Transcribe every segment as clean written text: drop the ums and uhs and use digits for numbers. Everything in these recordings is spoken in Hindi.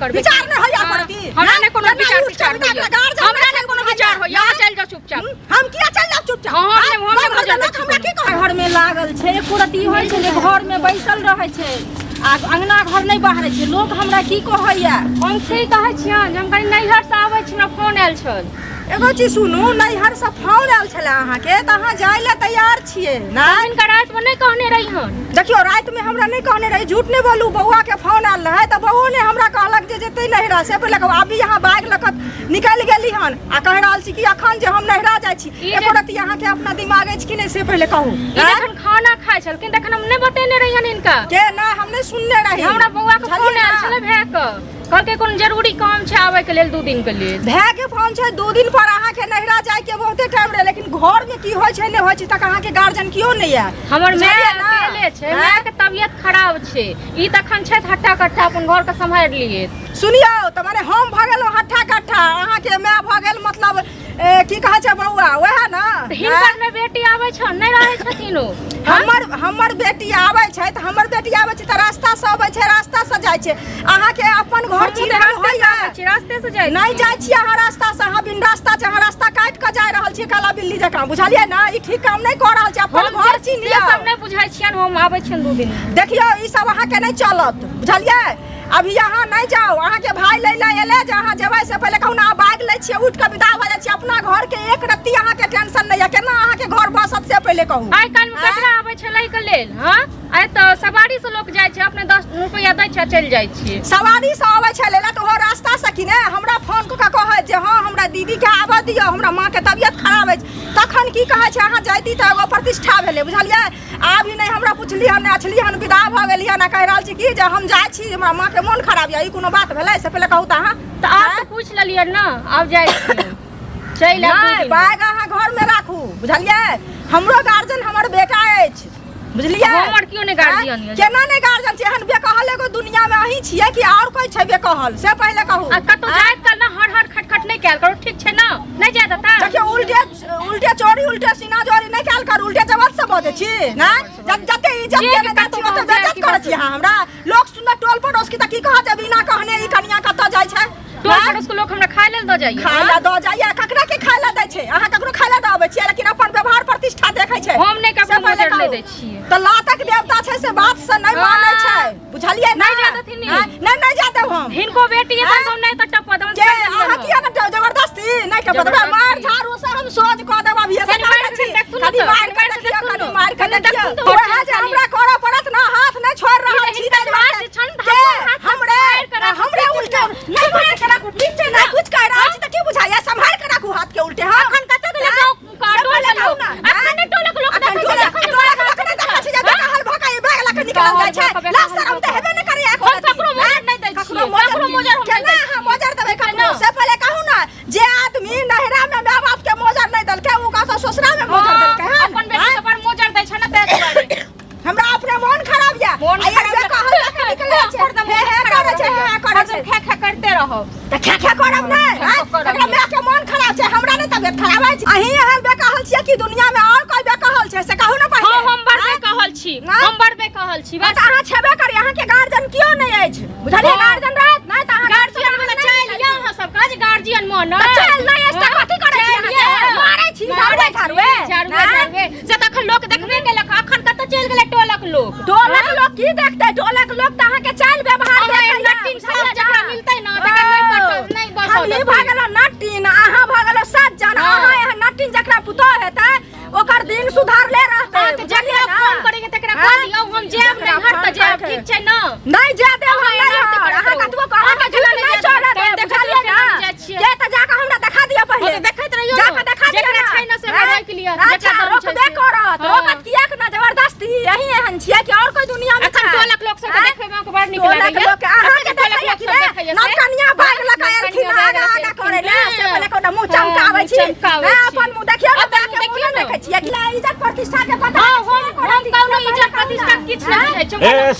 करबे विचार नहीं होया पड़ती हमरा ने कोनो विचार हमरा ने कोनो विचार हो यहाँ चल जाओ चुपचाप हम किया चल जाओ चुपचाप हमरा की कह घर में लागल छै एको रती होय छै जे घर में बैसल रहै छै आ अंगना घर नहीं बाहर छै लोग हमरा की कहैया हम से कहै छियन हम कहीं नैहर से आबै छी न फोन आयल छल एगो चीज सुनू नैहर से फोन आयल छले अहाँ के त अहाँ जाय ले तैयार छियै ना इनका रात में नहीं कहने रही हन देखियो रात में हमरा नहीं कहने रही झूठ नहीं बोलू बउआ के फोन आयल रहे त बउओ ने हमरा कहलक जे जेते नैहरा से पहिले अभी यहाँ बाइक लक निकल गेली हन आ कह रहल छी कि अखन जे हम नैहरा जाय छी एको रती अहाँ के अपना दिमाग अछि कि नहीं से पहिले कहू एखन खाना खाय छल कि देखन हम नहीं बतेने रही हन इनका के ना हम नहीं सुनने रही हमरा बउआ के फोन आयल छले भे क कहलके कोन जरूरी काम छै आवे के लेल 2 दिन के लिए भे के फोन छै 2 दिन पर अहाँ के नैहरा जाय के बहुते टाइम रहे लेकिन घर में की होय छै नहीं होय छै तक अहाँ के गार्जियन कियो नहीं है हमर माय अकेले छै माय के तबियत खराब छै ई तखन छै हट्टा कट्ठा अपन घर के संभाल लिए सुनियो त माने हम भ गेलो हट्टा कट्ठा अहाँ के माय भ गेल मतलब की कहै छै बउआ ओहे ना हिनकर में बेटी आबै छ नहीं रहै छथिन ओ हमर बेटी आबै छै त हमर बेटी आबै छै त रास्ता से आबै छै रास्ता से जाय छै अहाँ के अपन घर छी रास्ते से जाय नहीं जाय छी अहाँ रास्ता से अहाँ बिन रास्ता छै अहाँ रास्ता काट के जाय रहल छी काला बिल्ली जकां बुझलियै ना ई ठीक काम नहीं क रहल छी अपन घर छी नहीं सब नहीं बुझाय छियन हम आबै छियन 2 दिन देखियो ई सब अहाँ के नहीं चलत बुझलियै अभी यहाँ नहीं जाओ अहाँ के भाई ले एले जहाँ जेबै से पहले कहू ना बाइक ले छियै उठ के विदा भ जाय छी अपना घर के एक रत्ती अहाँ के टेंशन नहीं है केना अहाँ के घर बसत से पहले कहू आइ काल में कचरा आबै छलै के लेल हां आइ त सवारी से लोग जाय छै अपने 10 रुपया दै छै चल जाय छी सवारी से आबै छलै त हो रास्ता से कि ने हमरा फोन क के कहै जे हां हमरा दीदी के आबा दियो हमरा मां के तबियत खराब है तखन की कहै छै अहाँ जायती त एगो प्रतिष्ठा भेलै बुझलियै आब नहीं हमरा पुछली हम ने अछली हम विदा भ गेली ना कह रहल छी कि जे हम जाय छी हमरा मां के मन खराब या ई कोनो बात भेलै से पहले कहू त अहाँ त आप पूछ लेलियै ना अब जाय छी चल आ बैग अहाँ घर में राखू बुझलियै हमरो गार्जियन हमर बेटा अछि बुझलियै हमर क्यों ने गार्जियन केना ने गार्जियन छै एहन बेकहल एगो दुनिया में अहीं छियै कि और कोई छै बेकहल से पहले कहू आ कतो जायत कल ना हर खटखट नहीं कैल करो ठीक छै ना नहीं जाय देता देखियो उल्टे चोरी उल्टे सीना जोरी नहीं कैल कर उल्टे जवाब से बोले छी ना जते इज्जत देने दैछि ओते बेइज्जत करै छी हमरा लोग सुन टोल पड़ोस की त की कह जे बिना कहने ई कनिया कत जाय छै टोल पड़ोस के लोग हमरा खाय लेल द जाइए खाय ला द जाइए ककरा के खाय ला दै छै अहाँ ककरो खाय ला दबै छियै लेकिन अपन व्यवहार प्रतिष्ठा देखै छै हम नहीं ककरो मदद नहीं दै छियै त लातक देवता छै से बात से नहीं मानै छै बुझलियै नहीं जादथिन नहीं जाते हम हिनको बेटी है हम नहीं त टप दम के अहाँ किया न जबरदस्ती नहीं टप दम मार झाड़ू से हम सोच क देब अभी से कनी मार के देखियो कनी मार के देखियो ओहे जे हमरा करऽ पड़त ना हाथ नहीं छोड़ रहल छी के हमरे उल्टे नहीं मार के राखू ठीक छै ना कुछ कह रहल छी त की बुझाइया संभाल के राखू हाथ के उल्टे हां अखन कते तो टोला के लोग अखन टोला के लोग देखै देखै छी जे कहल भकाई बैग लक निकल जाय छै ला शरम त हेबे न करे हम ककरो मोजर नहीं दै छी ककरो मोजर हम केना हां मोजर देबै ककरो से पहले कहू ना जे आदमी नहरा में माय बाप के मोजर नहीं दलके उ का तो ससुरा में मोजर दलके अपन बेटी के पर मोजर दै छै ना ते दुआरे हमरा अपने मन खराब या मन खराब कहल लक निकल जाय छै करे छै खा करते रहो त खा करब नै एकरा माय के मन खराब छै हमरा ने तबियत खराब है अहीं एहन बेकहल छियै कि दुनिया में और कोई बेकहल छै से कहू ना पहिले हम बड़बे कहल छी हम बड़बे कहल छी बस अहाँ छेबे करी अहाँ के गार्जियन कियो नहीं अछि बुझलियै गार्जियन रहत नै त अहाँ गार्जियन में चल लिया अहाँ सब काज गार्जियन मन चल नहीं अछि त कथि करै छी अहाँ मारै छी झाड़ुए से तखन लोक देखबे केलक अखन कत चल गेलै टोलक लोग की देखतै टोलक लोग त अहाँ के चाल व्यवहार देखै नटिन सब जकरा मिलतै ना तकर नहीं पटो नहीं बस हम ई भ गेलो नटिन अहाँ भ गेलो सज्जन अहाँ एहन नटिन जकरा पुतो हेतै ओकर दिन सुधार ले रहतै जकरा फोन करे के तकरा कह दियौ हम जेब नहीं हट त जेब ठीक छै ना नहीं जा दे हम नहीं अहाँ कतबो कह के झूठ नहीं छोड़े देखलिए ना के त जाके हमरा देखा दिया पहिले देखैत रहियो जाके देखा दिया जकरा छै ना से हमरा के लिए जकरा रोकबे करत रोकत किया के ना जबरदस्ती यही एहन छियै कि और कोई दुनिया में अखन टोलक लोग सब देखै में को बड़ निक लागैया अहाँ के देखैया कि ना कनिया भाग लगा एलखिन आगा करे ले से पहले कोना मुंह चमकाबै छी अपन मुंह देखियो ना देखियो देखै छियै कि इज्जत प्रतिष्ठा के पता हम कौनो इज्जत प्रतिष्ठा किछ नहीं छै ए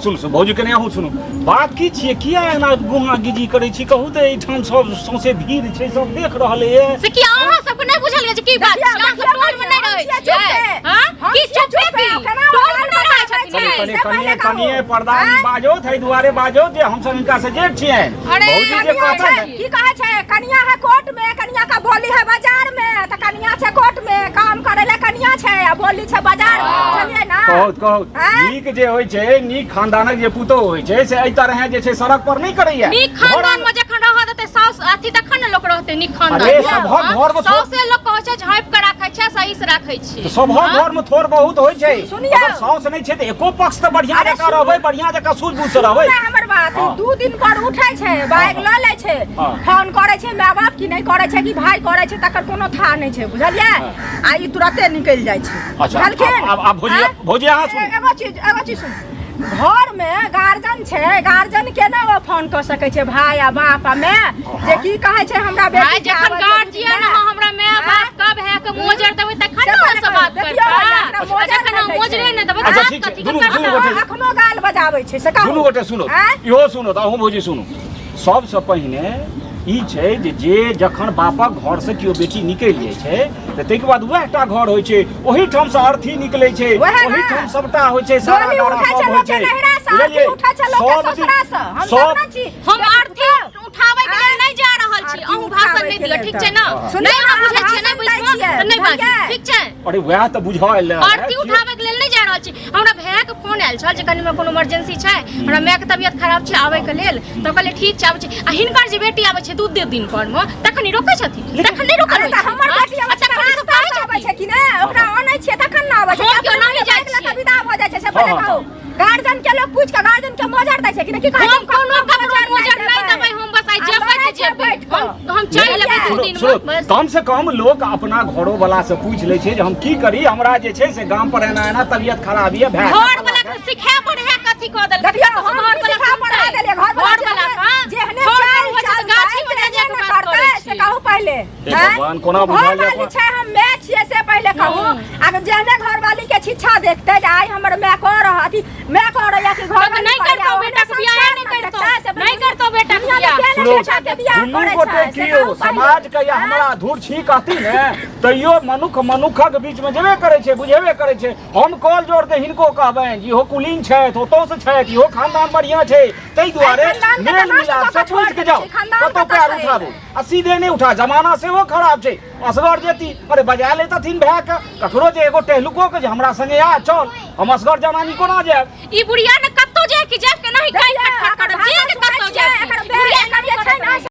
सुनो भौजी कने आहू सुनो बात की छियै किया एना गुहा गिजी करै छी कहू त एठाम सब सौंसे भीड़ छै सब देख रहले है से कि अहाँ सब नहीं बुझलिए जे की बात छै अहाँ सब टोल में नहीं रहै छै हां की चुपे की टोल में नहीं रहै छथिन कनिए पर्दानी बाजो थे दुआरे बाजो जे हम सब इनका से जेठ छिए भौजी जे कहता है की कहे छै कनिया है कोर्ट में कनिया का बोली है बाजार में त कनिया छै कोर्ट में काम करे ले कनिया छै आ बोली छै बाजार चलिए ना कहत नीक जे होय छै नीक खानदानक जे पुतो होय छै से एहि तरह जे छै सड़क पर नहीं करैया नीक खानदान में जखन रहत त साउस अथी तखन न लोक रहते नीक खानदान अरे सभक घर में साउसे लोक कहै छै झाँप के राखै छै सही से राखै छै तो सभक घर में थोड़ बहुत होय छै सुनिए अगर साउस नहीं छै त एको पक्ष त बढ़िया जका रहबै बढ़िया जका सूझबूझ से रहबै हमर बात 2 दिन पर उठै छै बाइक ल लै छै फोन करै छै माय बाप की नहीं करै छै कि भाई करै छै तकर कोनो था नहीं छै बुझलियै आ ई तुरंते निकल जाय छै अच्छा अब भौजी अहाँ सुन एगो चीज सुन घर में गार्जियन छै गार्जियन के ना वो फोन कर सकै छै भाई आ बाप आ मैं जे की कहे छै हमरा बेटी भाई जखन गार्जियन हमरा माय बाप कब है के मोजर देबै तखन न सब बात करता जखन मोजरे न देबै अच्छा बात ठीक छै कथि दुनू करता गोटे अखनो गाल बजाबै छै से कहू दुनू गोटे सुनो इहो सुनो त अहूँ भौजी सुनो सबसँ पहिने ई छै जे जखन बापक घर से केओ बेटी निकलि जाइ छै त तै के बाद वएहटा घर होइ छै ओही ठाम से अर्थी निकलै छै ओही ठाम सबटा होइ छै सारा डारा सब होइ छै बुझलियै हम अर्थी उठाबै के लेल नहीं जा रहल छी अहूँ भाषण नहीं दियौ ठीक छै ना नहीं हम बुझै छियै नहीं बुझबो त नहीं बाजी ठीक छै अरे वएह त बुझाइल अर्थी उठाबै के लेल नहीं जा रहल छी हमरा भैया के फोन आयल छल जे कनी में कोनो इमरजेंसी छै हमरा माय के तबियत खराब छै आबै के लेल त कहले ठीक छै आबै छै आ हिनकर जे बेटी आबै छै दूध दिन पर में तखन रोकै छथिन तखन नहीं रोकै हमर बेटी आबै छै कि नै ओकरा आनै छै तखन ना आबै छै क्यों नहीं जाइ छै विदा भ जाइ छै से पहिले कहू गार्जियन के लोग पूछ के गार्जियन के मोजर दै छै कि की कहै हम कोनो ककरो मोजर नहीं देबै हम बस आई जेबै हम चल लेबै 2 दिन में बस कम से कम लोग अपना घरो वाला से पूछ ले छै जे हम की करी हमरा जे छै से गांव पर एना तबियत खराब ये भै घर वाला के सिखा पढ़े कथि क देल देखियो हम घर वाला पढ़ा देले घर वाला जेहने चाल गाछी में जा के बात करे से कहू पहले भगवान कोना बुझाल जाय छै हम मैं छियै से पहले कहू अगर जेहने घर वाली के शिक्षा देखते जे आई हमर मैं कह रहा अथी मैं कह रहा कि घर नहीं करतो बेटा के बियाह नहीं करतो बेटा के बियाह दुनू गोटे कियो समाज के या हमरा धूर छी कहती ने तैयो मनुखक बीच में जेबे करे छै बुझेबे करे छै हम कॉल जोड़ के हिनको कहबैन जी हो कुलीन छै ओतो से छै इहो खानदान बढ़िया छै तै दुआरे मेल मिलाप से पूछ के जाओ कतो पैर उठाबो आ सीधे नहीं उठा जमाना से वो खराब छै असगर जेती अरे बजा लेतथिन भै के ककरो जे एगो टहलुको के जे हमरा संगे आ चल हम असगर जनानी कोना जाब ई बुढ़िया ने कत्तो जाय कि जाब के नहीं कहि कर जे कत्तो जाय बुढ़िया